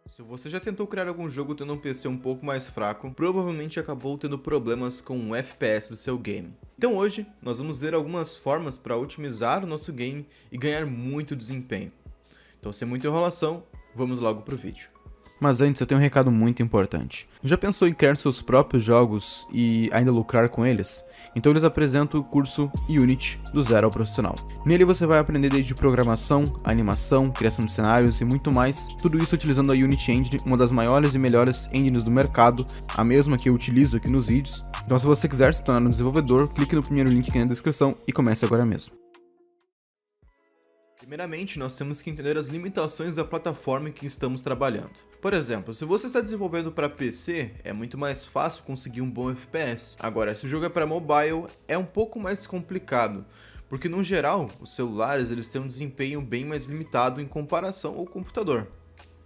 Se você já tentou criar algum jogo tendo um PC um pouco mais fraco, provavelmente acabou tendo problemas com o FPS do seu game. Então hoje, nós vamos ver algumas formas para otimizar o nosso game e ganhar muito desempenho. Então sem muita enrolação, vamos logo pro vídeo. Mas antes eu tenho um recado muito importante. Já pensou em criar seus próprios jogos e ainda lucrar com eles? Então eles apresentam o curso Unity do zero ao profissional. Nele você vai aprender desde programação, animação, criação de cenários e muito mais, tudo isso utilizando a Unity Engine, uma das maiores e melhores engines do mercado, a mesma que eu utilizo aqui nos vídeos. Então se você quiser se tornar um desenvolvedor, clique no primeiro link aqui na descrição e comece agora mesmo. Primeiramente, nós temos que entender as limitações da plataforma em que estamos trabalhando. Por exemplo, se você está desenvolvendo para PC, é muito mais fácil conseguir um bom FPS. Agora, se o jogo é para mobile, é um pouco mais complicado, porque no geral, os celulares eles têm um desempenho bem mais limitado em comparação ao computador.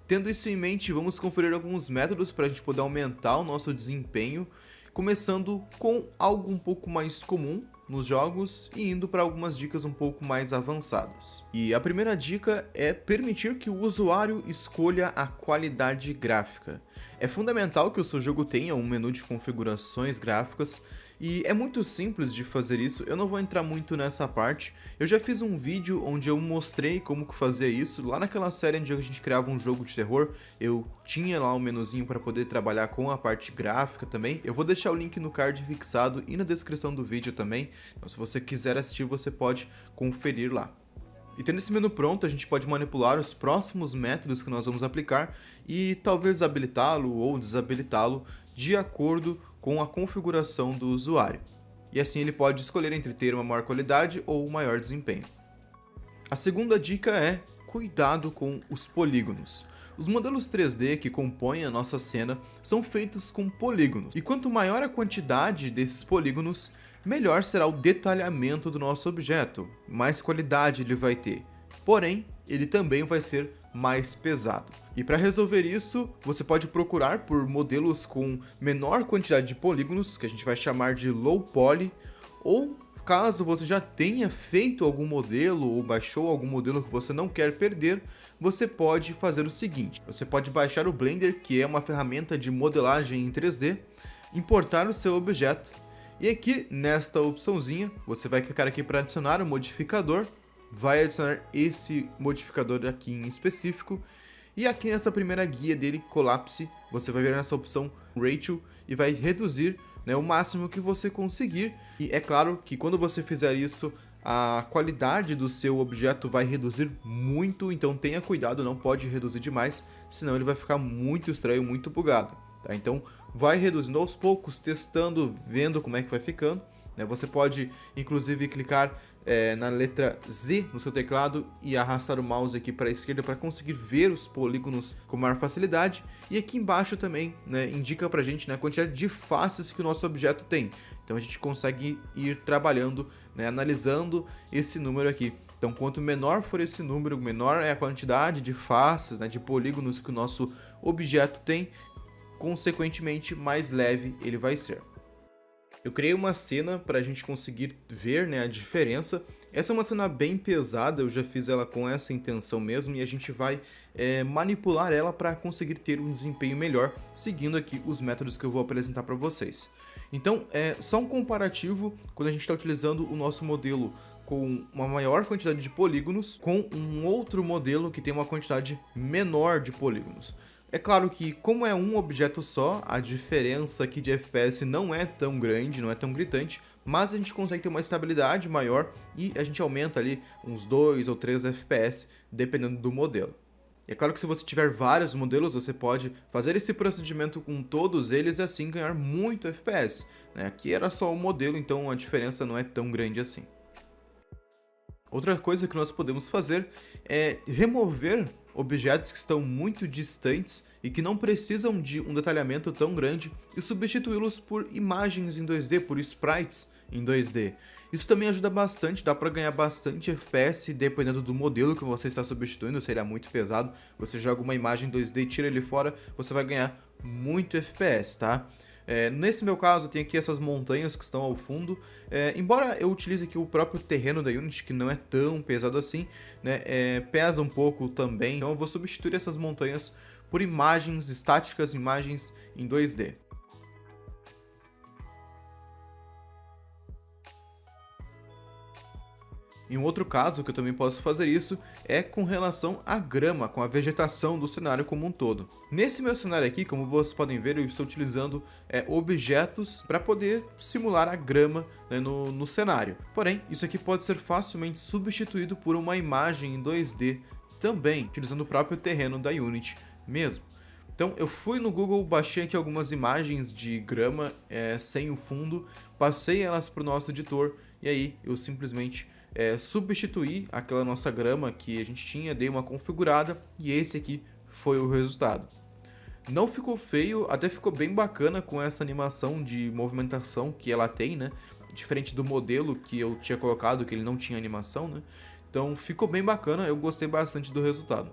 Tendo isso em mente, vamos conferir alguns métodos para a gente poder aumentar o nosso desempenho, começando com algo um pouco mais comum nos jogos e indo para algumas dicas um pouco mais avançadas. E a primeira dica é permitir que o usuário escolha a qualidade gráfica. É fundamental que o seu jogo tenha um menu de configurações gráficas e é muito simples de fazer isso, eu não vou entrar muito nessa parte. Eu já fiz um vídeo onde eu mostrei como que fazia isso, lá naquela série onde a gente criava um jogo de terror, eu tinha lá um menuzinho para poder trabalhar com a parte gráfica também. Eu vou deixar o link no card fixado e na descrição do vídeo também, então se você quiser assistir você pode conferir lá. E tendo esse menu pronto, a gente pode manipular os próximos métodos que nós vamos aplicar e talvez habilitá-lo ou desabilitá-lo de acordo com a configuração do usuário. E assim ele pode escolher entre ter uma maior qualidade ou um maior desempenho. A segunda dica é cuidado com os polígonos. Os modelos 3D que compõem a nossa cena são feitos com polígonos, e quanto maior a quantidade desses polígonos, melhor será o detalhamento do nosso objeto, mais qualidade ele vai ter. Porém, ele também vai ser mais pesado. E para resolver isso, você pode procurar por modelos com menor quantidade de polígonos, que a gente vai chamar de low poly, ou caso você já tenha feito algum modelo ou baixou algum modelo que você não quer perder, você pode fazer o seguinte: você pode baixar o Blender, que é uma ferramenta de modelagem em 3D, importar o seu objeto, e aqui nesta opçãozinha, você vai clicar aqui para adicionar um modificador, vai adicionar esse modificador aqui em específico, e aqui nessa primeira guia dele, Collapse, você vai ver nessa opção Ratio e vai reduzir, né, o máximo que você conseguir. E é claro que quando você fizer isso, a qualidade do seu objeto vai reduzir muito, então tenha cuidado, não pode reduzir demais, senão ele vai ficar muito estranho, muito bugado. Tá? Então vai reduzindo aos poucos, testando, vendo como é que vai ficando. Né? Você pode inclusive clicar na letra Z no seu teclado e arrastar o mouse aqui para a esquerda para conseguir ver os polígonos com maior facilidade. E aqui embaixo também, né, indica pra gente, né, a quantidade de faces que o nosso objeto tem. Então a gente consegue ir trabalhando, né, analisando esse número aqui. Então quanto menor for esse número, menor é a quantidade de faces, né, de polígonos que o nosso objeto tem, consequentemente mais leve ele vai ser. Eu criei uma cena para a gente conseguir ver, né, a diferença. Essa é uma cena bem pesada, eu já fiz ela com essa intenção mesmo e a gente vai manipular ela para conseguir ter um desempenho melhor, seguindo aqui os métodos que eu vou apresentar para vocês. Então, só um comparativo quando a gente está utilizando o nosso modelo com uma maior quantidade de polígonos com um outro modelo que tem uma quantidade menor de polígonos. É claro que, como é um objeto só, a diferença aqui de FPS não é tão grande, não é tão gritante, mas a gente consegue ter uma estabilidade maior e a gente aumenta ali uns 2 ou 3 FPS, dependendo do modelo. É claro que se você tiver vários modelos, você pode fazer esse procedimento com todos eles e assim ganhar muito FPS. Né? Aqui era só um modelo, então a diferença não é tão grande assim. Outra coisa que nós podemos fazer é remover objetos que estão muito distantes e que não precisam de um detalhamento tão grande e substituí-los por imagens em 2D, por sprites em 2D. Isso também ajuda bastante, dá para ganhar bastante FPS dependendo do modelo que você está substituindo, se ele é muito pesado, você joga uma imagem 2D e tira ele fora, você vai ganhar muito FPS, tá? Nesse meu caso, tem aqui essas montanhas que estão ao fundo. Embora eu utilize aqui o próprio terreno da Unity, que não é tão pesado assim, né, pesa um pouco também. Então eu vou substituir essas montanhas por imagens estáticas, imagens em 2D. Em um outro caso que eu também posso fazer isso é com relação à grama, com a vegetação do cenário como um todo. Nesse meu cenário aqui, como vocês podem ver, eu estou utilizando objetos para poder simular a grama, né, no cenário. Porém, isso aqui pode ser facilmente substituído por uma imagem em 2D também, utilizando o próprio terreno da Unity mesmo. Então eu fui no Google, baixei aqui algumas imagens de grama sem o fundo, passei elas para o nosso editor e aí eu simplesmente substituí aquela nossa grama que a gente tinha, dei uma configurada e esse aqui foi o resultado. Não ficou feio, até ficou bem bacana com essa animação de movimentação que ela tem, né? Diferente do modelo que eu tinha colocado, que ele não tinha animação, né? Então ficou bem bacana, eu gostei bastante do resultado.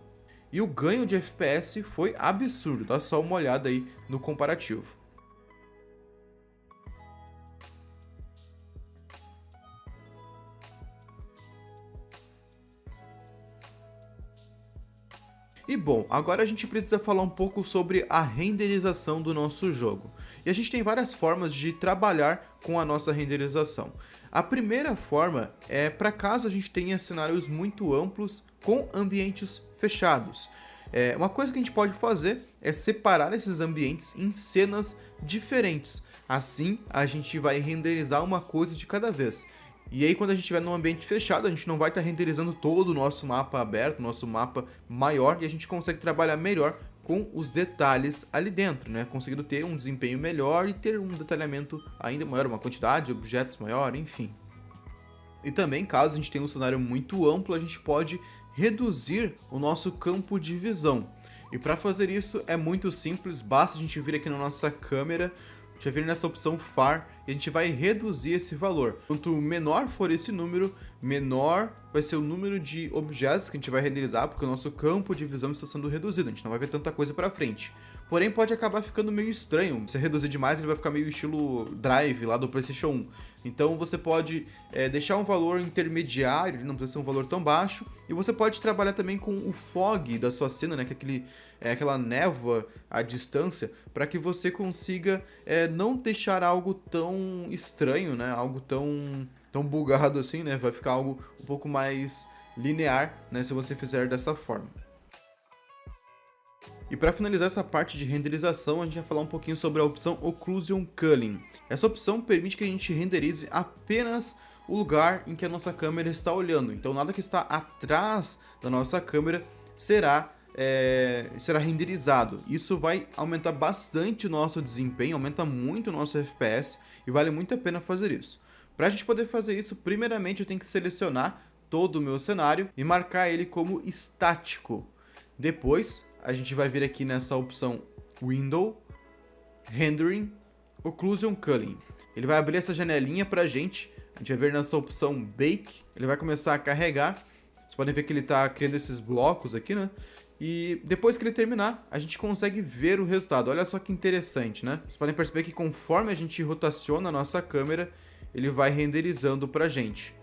E o ganho de FPS foi absurdo, dá só uma olhada aí no comparativo. E bom, agora a gente precisa falar um pouco sobre a renderização do nosso jogo. E a gente tem várias formas de trabalhar com a nossa renderização. A primeira forma é para caso a gente tenha cenários muito amplos com ambientes fechados. Uma coisa que a gente pode fazer é separar esses ambientes em cenas diferentes. Assim, a gente vai renderizar uma coisa de cada vez. E aí, quando a gente estiver num ambiente fechado, a gente não vai estar renderizando todo o nosso mapa aberto, nosso mapa maior, e a gente consegue trabalhar melhor com os detalhes ali dentro, né? Conseguindo ter um desempenho melhor e ter um detalhamento ainda maior, uma quantidade de objetos maior, enfim. E também, caso a gente tenha um cenário muito amplo, a gente pode reduzir o nosso campo de visão. E para fazer isso é muito simples, basta a gente vir aqui na nossa câmera, a gente vai vir nessa opção FAR e a gente vai reduzir esse valor. Quanto menor for esse número, menor vai ser o número de objetos que a gente vai renderizar, porque o nosso campo de visão está sendo reduzido, a gente não vai ver tanta coisa para frente. Porém, pode acabar ficando meio estranho. Se reduzir demais, ele vai ficar meio estilo Drive lá do PlayStation 1. Então você pode deixar um valor intermediário, ele não precisa ser um valor tão baixo. E você pode trabalhar também com o fog da sua cena, né, que é aquela névoa à distância, para que você consiga não deixar algo tão estranho, né, algo tão bugado assim, né, vai ficar algo um pouco mais linear, né, se você fizer dessa forma. E para finalizar essa parte de renderização, a gente vai falar um pouquinho sobre a opção Occlusion Culling. Essa opção permite que a gente renderize apenas o lugar em que a nossa câmera está olhando. Então nada que está atrás da nossa câmera será renderizado. Isso vai aumentar bastante o nosso desempenho, aumenta muito o nosso FPS e vale muito a pena fazer isso. Para a gente poder fazer isso, primeiramente eu tenho que selecionar todo o meu cenário e marcar ele como estático. Depois, a gente vai vir aqui nessa opção Window, Rendering, Occlusion Culling. Ele vai abrir essa janelinha pra gente vai ver nessa opção Bake, ele vai começar a carregar. Vocês podem ver que ele está criando esses blocos aqui, né? E depois que ele terminar, a gente consegue ver o resultado. Olha só que interessante, né? Vocês podem perceber que conforme a gente rotaciona a nossa câmera, ele vai renderizando pra gente.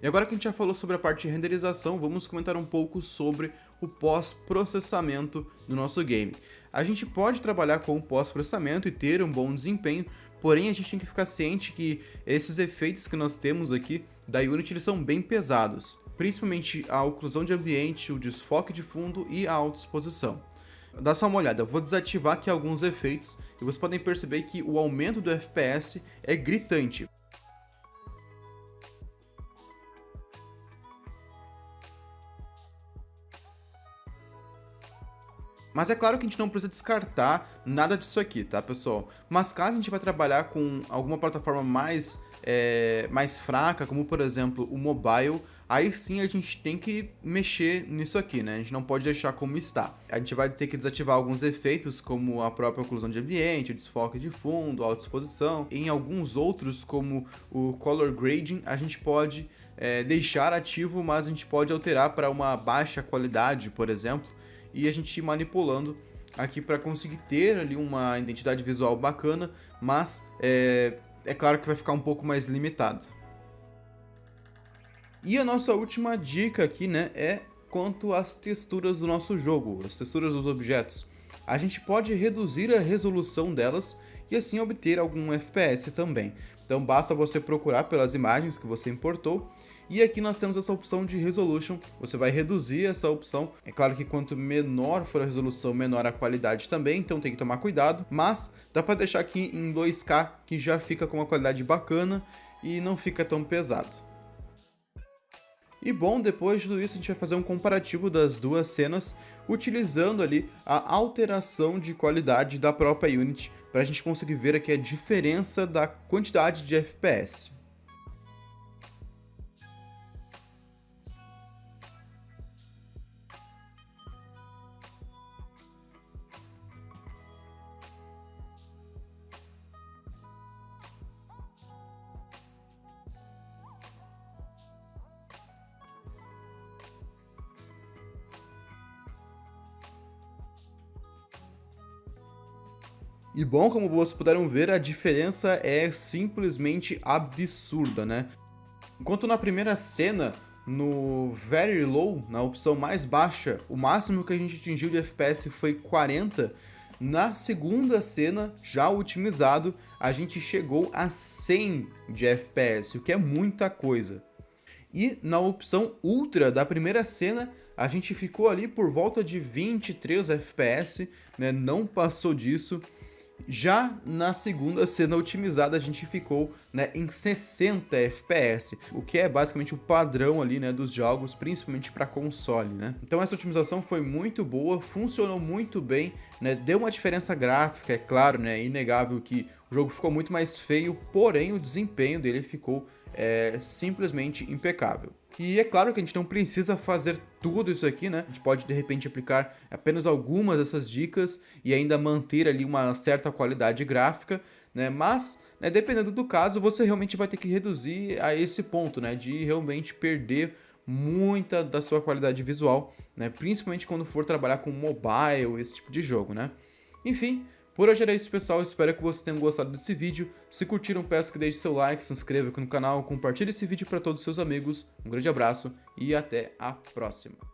E agora que a gente já falou sobre a parte de renderização, vamos comentar um pouco sobre o pós-processamento do nosso game. A gente pode trabalhar com o pós-processamento e ter um bom desempenho, porém a gente tem que ficar ciente que esses efeitos que nós temos aqui da Unity eles são bem pesados, principalmente a oclusão de ambiente, o desfoque de fundo e a autoexposição. Dá só uma olhada, eu vou desativar aqui alguns efeitos e vocês podem perceber que o aumento do FPS é gritante. Mas é claro que a gente não precisa descartar nada disso aqui, tá, pessoal? Mas caso a gente vai trabalhar com alguma plataforma mais fraca, como por exemplo o mobile, aí sim a gente tem que mexer nisso aqui, né? A gente não pode deixar como está. A gente vai ter que desativar alguns efeitos, como a própria oclusão de ambiente, o desfoque de fundo, a autoexposição. Em alguns outros, como o color grading, a gente pode deixar ativo, mas a gente pode alterar para uma baixa qualidade, por exemplo, e a gente ir manipulando aqui para conseguir ter ali uma identidade visual bacana, mas é claro que vai ficar um pouco mais limitado. E a nossa última dica aqui, né, é quanto às texturas do nosso jogo, as texturas dos objetos. A gente pode reduzir a resolução delas e assim obter algum FPS também. Então basta você procurar pelas imagens que você importou, e aqui nós temos essa opção de Resolution. Você vai reduzir essa opção. É claro que quanto menor for a resolução, menor a qualidade também, então tem que tomar cuidado, mas dá para deixar aqui em 2K, que já fica com uma qualidade bacana e não fica tão pesado. E bom, depois de tudo isso a gente vai fazer um comparativo das duas cenas, utilizando ali a alteração de qualidade da própria Unity, para a gente conseguir ver aqui a diferença da quantidade de FPS. E bom, como vocês puderam ver, a diferença é simplesmente absurda, né? Enquanto na primeira cena, no Very Low, na opção mais baixa, o máximo que a gente atingiu de FPS foi 40, na segunda cena, já otimizado, a gente chegou a 100 de FPS, o que é muita coisa. E na opção Ultra da primeira cena, a gente ficou ali por volta de 23 FPS, né? Não passou disso. Já na segunda cena otimizada a gente ficou, né, em 60 FPS, o que é basicamente o padrão ali, né, dos jogos, principalmente para console, né? Então essa otimização foi muito boa, funcionou muito bem, né? Deu uma diferença gráfica, é claro, né? É inegável que o jogo ficou muito mais feio, porém o desempenho dele ficou simplesmente impecável. E é claro que a gente não precisa fazer tudo isso aqui, né? A gente pode, de repente, aplicar apenas algumas dessas dicas e ainda manter ali uma certa qualidade gráfica, né? Mas, né, dependendo do caso, você realmente vai ter que reduzir a esse ponto, né? De realmente perder muita da sua qualidade visual, né? Principalmente quando for trabalhar com mobile, esse tipo de jogo, né? Enfim, por hoje era isso, pessoal. Espero que vocês tenham gostado desse vídeo. Se curtiram, peço que deixe seu like, se inscreva aqui no canal, compartilhe esse vídeo para todos os seus amigos. Um grande abraço e até a próxima.